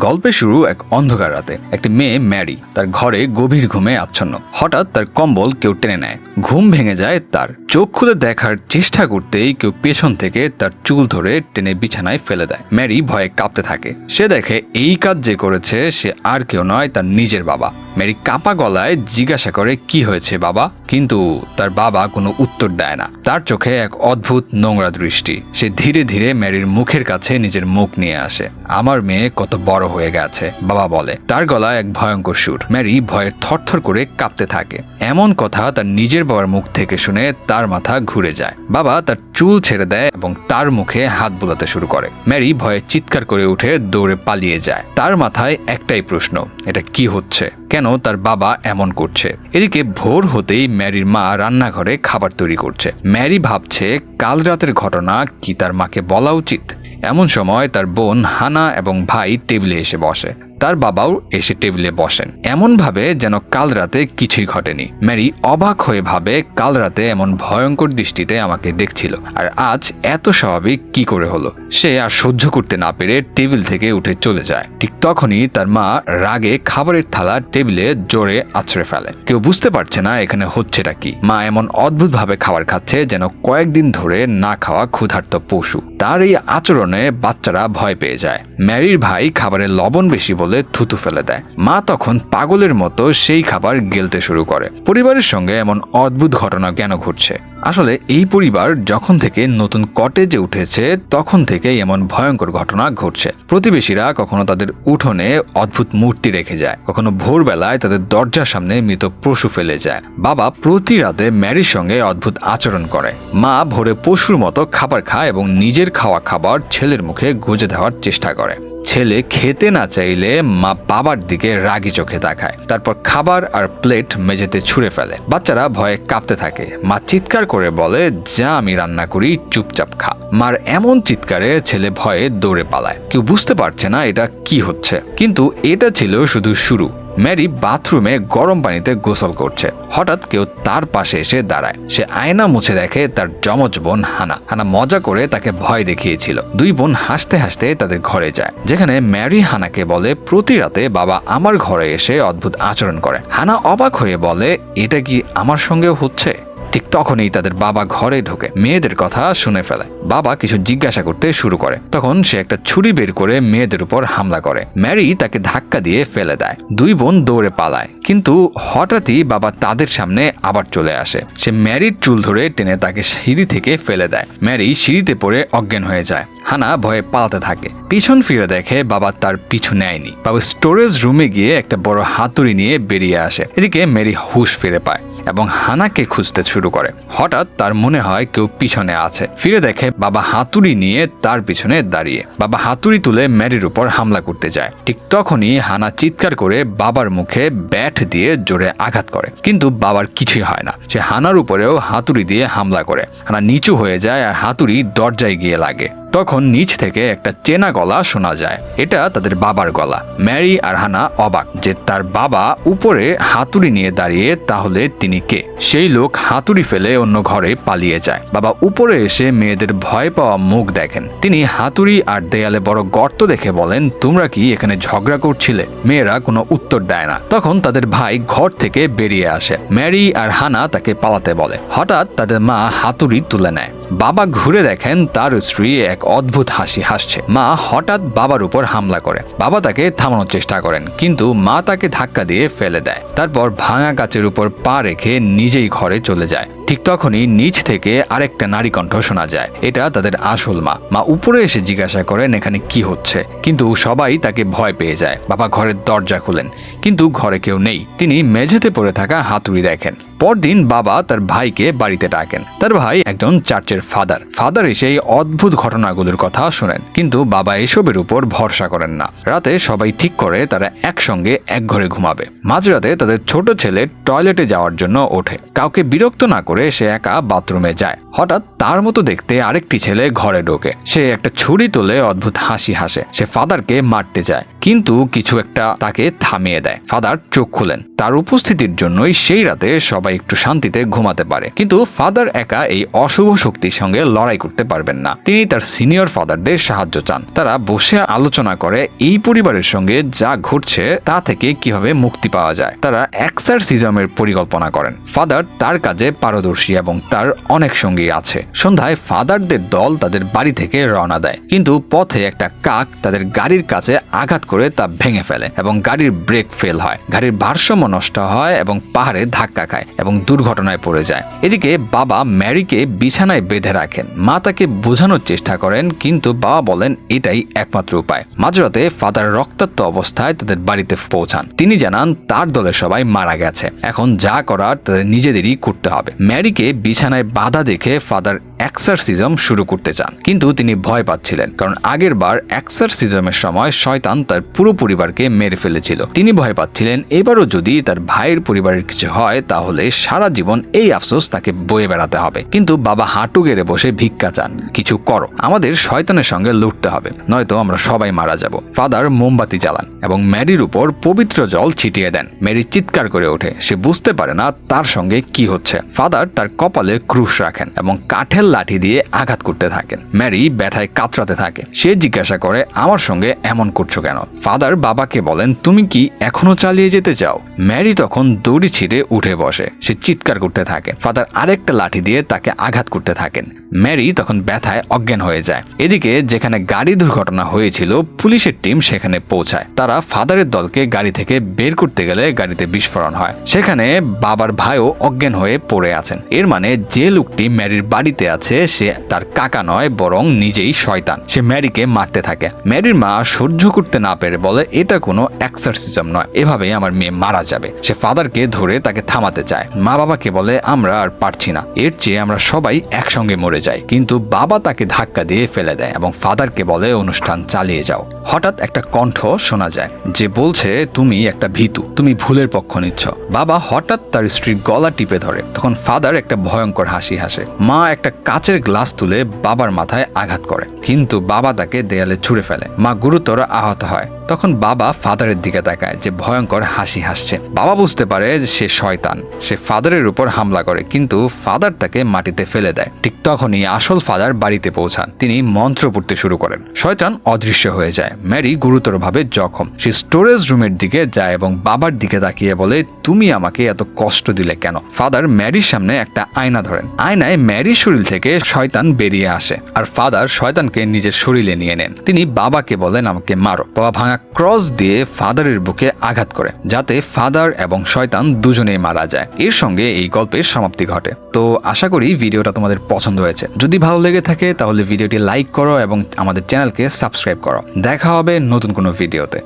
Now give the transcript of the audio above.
গল্পের শুরু এক অন্ধকার রাতে। একটি মেয়ে ম্যারি তার ঘরে গভীর ঘুমে আচ্ছন্ন। হঠাৎ তার কম্বল কেউ টেনে নেয়। ঘুম ভেঙে যায় তার। চোখ খুলে দেখার চেষ্টা করতেই কেউ পেছন থেকে তার চুল ধরে টেনে বিছানায় ফেলে দেয়। ম্যারি ভয়ে কাঁপতে থাকে। সে দেখে এই কাজ যে করেছে সে আর কেউ নয়, তার নিজের বাবা। ম্যারি কাঁপা গলায় জিজ্ঞাসা করে, কি হয়েছে বাবা? কিন্তু তার বাবা কোনো উত্তর দেয় না। তার চোখে এক অদ্ভুত নোংরা দৃষ্টি। সে ধীরে ধীরে ম্যারির মুখের কাছে নিজের মুখ নিয়ে আসে। আমার মেয়ে কত বড় হয়ে গেছে, বাবা বলে। তার গলায় এক ভয়ঙ্কর সুর। ম্যারি ভয়ে থরথর করে কাঁপতে থাকে। এমন কথা তার নিজের বাবার মুখ থেকে শুনে তার মাথা ঘুরে যায়। বাবা তার চুল ছেড়ে দেয় এবং তার মুখে হাত বুলাতে শুরু করে। ম্যারি ভয়ে চিৎকার করে উঠে দৌড়ে পালিয়ে যায়। তার মাথায় একটাই প্রশ্ন, এটা কি হচ্ছে? কেন তার বাবা এমন করছে? এদিকে ভোর হতেই ম্যারির মা রান্নাঘরে খাবার তৈরি করছে। ম্যারি ভাবছে কাল রাতের ঘটনা কি তার মাকে বলা উচিত। এমন সময় তার বোন হানা এবং ভাই টেবিলে এসে বসে। তার বাবাও এসে টেবিলে বসেন, এমন ভাবে যেন কাল রাতে কিছুই ঘটেনি। ম্যারি অবাক হয়ে ভাবে, কাল রাতে এমন ভয়ঙ্কর দৃষ্টিতে আমাকে দেখছিল, আর আজ এত স্বাভাবিক কি করে হলো? সে আর সহ্য করতে না পেরে টেবিল থেকে উঠে চলে যায়। ঠিক তখনই তার মা রাগে খাবারের থালা টেবিলে জোরে আছড়ে ফেলে। কেউ বুঝতে পারছে না এখানে হচ্ছেটা কি। মা এমন অদ্ভুত ভাবে খাবার খাচ্ছে যেন কয়েকদিন ধরে না খাওয়া ক্ষুধার্ত পশু। তার এই আচরণে বাচ্চারা ভয় পেয়ে যায়। ম্যারির ভাই খাবারে লবণ বেশি বলে থুতু ফেলে দেয়। মা তখন পাগলের মতো সেই খাবার গিলতে শুরু করে। পরিবারের সঙ্গে এমন অদ্ভুত ঘটনা কেন ঘটছে? আসলে এই পরিবার যখন থেকে নতুন কটেজে উঠেছে তখন থেকে এমন ভয়ঙ্কর ঘটনা ঘটছে। প্রতিবেশীরা কখনো তাদের উঠোনে অদ্ভুত মূর্তি রেখে যায়, কখনো ভোরবেলায় তাদের দরজার সামনে মৃত পশু ফেলে যায়। বাবা প্রতি রাতে ম্যারির সঙ্গে অদ্ভুত আচরণ করে। মা ভোরে পশুর মতো খাবার খায় এবং নিজের খাওয়া খাবার ছেলের মুখে গুজে দেওয়ার চেষ্টা করে। ছেলে খেতে না চাইলে মা বাবার দিকে রাগি চোখে তাকায়। তারপর খাবার আর প্লেট মেঝেতে ছুঁড়ে ফেলে। বাচ্চারা ভয়ে কাঁপতে থাকে। মা চিৎকার করে বলে, যা আমি রান্না করি চুপচাপ খা। মার এমন চিৎকারে ছেলে ভয়ে দৌড়ে পালায়। কেউ বুঝতে পারছে না এটা কি হচ্ছে, কিন্তু এটা ছিল শুধু শুরু। ম্যারি বাথরুমে গরম পানিতে গোসল করছে। হঠাৎ কেউ তার পাশে এসে দাঁড়ায়। সে আয়না মুছে দেখে তার যমজ বোন হানা। হানা মজা করে তাকে ভয় দেখিয়েছিল। দুই বোন হাসতে হাসতে তাদের ঘরে যায়, যেখানে ম্যারি হানাকে বলে, প্রতি রাতে বাবা আমার ঘরে এসে অদ্ভুত আচরণ করে। হানা অবাক হয়ে বলে, এটা কি আমার সঙ্গেও হচ্ছে? ঠিক তখনই তাদের বাবা ঘরে ঢোকে, মেয়েদের কথা শুনে ফেলে। বাবা কিছু জিজ্ঞাসা করতে শুরু করে। তখন সে একটা ছুরি বের করে মেয়েদের উপর হামলা করে। ম্যারি তাকে ধাক্কা দিয়ে ফেলে দেয়। দুই বোন দৌড়ে পালায়, কিন্তু হঠাৎই বাবা তাদের সামনে আবার চলে আসে। সে ম্যারির চুল ধরে টেনে তাকে সিঁড়ি থেকে ফেলে দেয়। ম্যারি সিঁড়িতে পড়ে অজ্ঞান হয়ে যায়। হানা ভয়ে পালাতে থাকে। পিছন ফিরে দেখে বাবা তার পিছু নেয়নি। বাবা স্টোরেজ রুমে গিয়ে একটা বড় হাতুড়ি নিয়ে বেরিয়ে আসে। এদিকে ম্যারি হুঁশ ফিরে পায় এবং হানাকে খুঁজতে শুরু করে। হঠাৎ তার মনে হয় কেউ পিছনে আছে। ফিরে দেখে বাবা হাতুড়ি নিয়ে তার পিছনে দাঁড়িয়ে। বাবা হাতুড়ি তুলে ম্যারির উপর হামলা করতে যায়। ঠিক তখনই হানা চিৎকার করে বাবার মুখে ব্যাট দিয়ে জোরে আঘাত করে, কিন্তু বাবার কিছুই হয় না। সে হানার উপরেও হাতুড়ি দিয়ে হামলা করে। হানা নিচু হয়ে যায় আর হাতুড়ি দরজায় গিয়ে লাগে। তখন নিচ থেকে একটা চেনা গলা শোনা যায়। এটা তাদের বাবার গলা। ম্যারি আর হানা অবাক যে তার বাবা উপরে হাতুড়ি নিয়ে দাঁড়িয়ে, তাহলে তিনি কে? সেই লোক হাতুড়ি ফেলে অন্য ঘরে পালিয়ে যায়। বাবা উপরে এসে মেয়েদের ভয় পাওয়া মুখ দেখেন। তিনি হাতুড়ি আর দেয়ালে বড় গর্ত দেখে বলেন, তোমরা কি এখানে ঝগড়া করছিলে? মেয়েরা কোনো উত্তর দেয় না। তখন তাদের ভাই ঘর থেকে বেরিয়ে আসে। ম্যারি আর হানা তাকে পালাতে বলে। হঠাৎ তাদের মা হাতুড়ি তুলে নেয়। বাবা ঘুরে দেখেন তার স্ত্রী এক অদ্ভুত হাসি হাসছে। মা হঠাৎ বাবার উপর হামলা করে। বাবা তাকে থামানোর চেষ্টা করেন, কিন্তু মা তাকে ধাক্কা দিয়ে ফেলে দেয়। তারপর ভাঙা কাচের উপর পা রেখে নিজেই ঘরে চলে যায়। ঠিক তখনই নিচ থেকে আরেকটা নারী কণ্ঠ শোনা যায়। এটা তাদের আসল মা। মা উপরে এসে জিজ্ঞাসা করেন এখানে কি হচ্ছে, কিন্তু সবাই তাকে ভয় পেয়ে যায়। বাবা ঘরের দরজা খুলেন, কিন্তু ঘরে কেউ নেই। তিনি মেঝেতে পড়ে থাকা হাতুড়ি দেখেন। পরদিন বাবা তার ভাইকে বাড়িতে ডাকেন। তার ভাই একজন চার্চের ফাদার এসে এই অদ্ভুত ঘটনাগুলোর কথা শোনেন, কিন্তু বাবা এসবের উপর ভরসা করেন না। রাতে সবাই ঠিক করে তারা একসঙ্গে এক ঘরে ঘুমাবে। মাঝরাতে তাদের ছোট ছেলে টয়লেটে যাওয়ার জন্য ওঠে। কাউকে বিরক্ত না করে সে একা বাথরুমে যায়। হঠাৎ তার মতো দেখতে আরেকটি ছেলে ঘরে ঢোকে। সে একটা ছুরি তুলে অদ্ভুত হাসি হাসে। সে ফাদারকে মারতে যায়, কিন্তু কিছু একটা তাকে থামিয়ে দেয়। ফাদার চোখ খুলেন। তার উপস্থিতির জন্যই সেই রাতে সবাই সবাই একটু শান্তিতে ঘুমাতে পারে। কিন্তু ফাদার একা এই অশুভ শক্তির সঙ্গে লড়াই করতে পারবেন না। তিনি তার সিনিয়র ফাদারদের সাহায্য চান। তারা বসে আলোচনা করে এই পরিবারের সঙ্গে যা ঘটছে তা থেকে কিভাবে মুক্তি পাওয়া যায়। তারা এক্সারসিজমের পরিকল্পনা করেন। ফাদার তার কাজে পারদর্শী এবং তার অনেক সঙ্গী আছে। সন্ধ্যায় ফাদারদের দল তাদের বাড়ি থেকে রওনা দেয়, কিন্তু পথে একটা কাক তাদের গাড়ির কাছে আঘাত করে তা ভেঙে ফেলে এবং গাড়ির ব্রেক ফেল হয়। গাড়ির ভারসাম্য নষ্ট হয় এবং পাহাড়ে ধাক্কা খায় এবং দুর্ঘটনায় পড়ে যায়। এদিকে বাবা ম্যারিকে বিছানায় বেঁধে রাখেন। মা তাকে বোঝানোর চেষ্টা করেন, কিন্তু বাবা বলেন এটাই একমাত্র উপায়। মাঝরাতে ফাদার রক্তাক্ত অবস্থায় তাদের বাড়িতে পৌঁছান। তিনি জানান তার দলের সবাই মারা গেছে, এখন যা করার তাদের নিজেদেরই করতে হবে। ম্যারিকে বিছানায় বাধা দেখে ফাদার এক্সারসিজম শুরু করতে চান, কিন্তু তিনি ভয় পাচ্ছিলেন, কারণ আগের বার এক্সারসিজমের সময় শয়তান তার পুরো পরিবারকে মেরে ফেলেছিল। তিনি ভয় পাচ্ছিলেন এবারও যদি তার ভাইয়ের পরিবারের কিছু হয় তাহলে সারা জীবন এই আফসোস তাকে বয়ে বেড়াতে হবে। কিন্তু বাবা হাঁটু গেড়ে বসে ভিক্ষা চান, কিছু করো, আমাদের শয়তানের সঙ্গে লড়তে হবে, নয়তো আমরা সবাই মারা যাব। ফাদার মোমবাতি জ্বালান এবং ম্যারির উপর পবিত্র জল ছিটিয়ে দেন। ম্যারি চিৎকার করে ওঠে, সে বুঝতে পারে না তার সঙ্গে কি হচ্ছে। ফাদার তার কপালে ক্রুশ রাখেন এবং কাঠের লাঠি দিয়ে আঘাত করতে থাকেন। ম্যারি ব্যথায় কাতরাতে থাকে। সে জিজ্ঞাসা করে, আমার সঙ্গে এমন করছো কেন? ফাদার বাবাকে বলেন, তুমি কি এখনো চালিয়ে যেতে চাও? ম্যারি তখন দড়ি ছিঁড়ে উঠে বসে। সে চিৎকার করতে থাকে। ফাদার আরেকটা লাঠি দিয়ে তাকে আঘাত করতে থাকেন। ম্যারি তখন ব্যথায় অজ্ঞান হয়ে যায়। এদিকে যেখানে গাড়ি দুর্ঘটনা হয়েছিল পুলিশের টিম সেখানে পৌঁছায়। তারা ফাদারের দলকে গাড়ি থেকে বের করতে গেলে গাড়িতে বিস্ফোরণ হয়। সেখানে বাবার ভাইও অজ্ঞান হয়ে পড়ে আছেন। এর মানে যে লোকটি ম্যারির বাড়িতে আছে সে তার কাকা নয়, বরং নিজেই শয়তান। সে ম্যারিকে মারতে থাকে। ম্যারির মা সহ্য করতে না পেরে বলে, এটা কোনো এক্সারসিজম নয়, এভাবেই আমার মেয়ে মারা যাবে। সে ফাদারকে ধরে তাকে থামাতে চায়। মা বাবাকে বলে, আমরা আর পারছি না, এর চেয়ে আমরা সবাই একসঙ্গে মরে যাই। কিন্তু বাবা তাকে ধাক্কা দিয়ে ফেলে দেয় এবং ফাদারকে বলে, অনুষ্ঠান চালিয়ে যাও। হঠাৎ একটা কণ্ঠ শোনা যায় যে বলছে, তুমি একটা ভীতু, তুমি ভুলের পক্ষ নিচ্ছ। বাবা হঠাৎ তার স্ত্রীর গলা টিপে ধরে। তখন ফাদার একটা ভয়ঙ্কর হাসি হাসে। মা একটা কাচের গ্লাস তুলে বাবার মাথায় আঘাত করে, কিন্তু বাবা তাকে দেয়ালে ছুঁড়ে ফেলে। মা গুরুতর আহত হয়। তখন বাবা ফাদারের দিকে তাকায়, যে ভয়ঙ্কর হাসি হাসছে। বাবা বুঝতে পারে যে সে শয়তান। সে ফাদারের উপর হামলা করে, কিন্তু ফাদার তাকে মাটিতে ফেলে দেয়। ঠিক তখনই আসল ফাদার বাড়িতে পৌঁছান। তিনি মন্ত্র পড়তে শুরু করেন। শয়তান অদৃশ্য হয়ে যায়। ম্যারি গুরুতরভাবে জখম। সে স্টোরেজ রুমের দিকে যায় এবং বাবার দিকে তাকিয়ে বলে, তুমি আমাকে এত কষ্ট দিলে কেন? ফাদার ম্যারির সামনে একটা আয়না ধরেন। আয়নায় ম্যারির শরীর থেকে শয়তান বেরিয়ে আসে, আর ফাদার শয়তানকে নিজের শরীরে নিয়ে নেন। তিনি বাবাকে বলেন, আমাকে মারো। বাবা ভাঙা ক্রস দিয়ে ফাদারের বুকে আঘাত করে, যাতে ফাদার এবং শয়তান দুজনেই মারা যায়। এর সঙ্গে এই গল্পের সমাপ্তি ঘটে। তো আশা করি ভিডিওটা তোমাদের পছন্দ হয়েছে। যদি ভালো লেগে থাকে তাহলে ভিডিওটি লাইক করো এবং আমাদের চ্যানেলকে সাবস্ক্রাইব করো। দেখা হবে নতুন কোনো ভিডিওতে।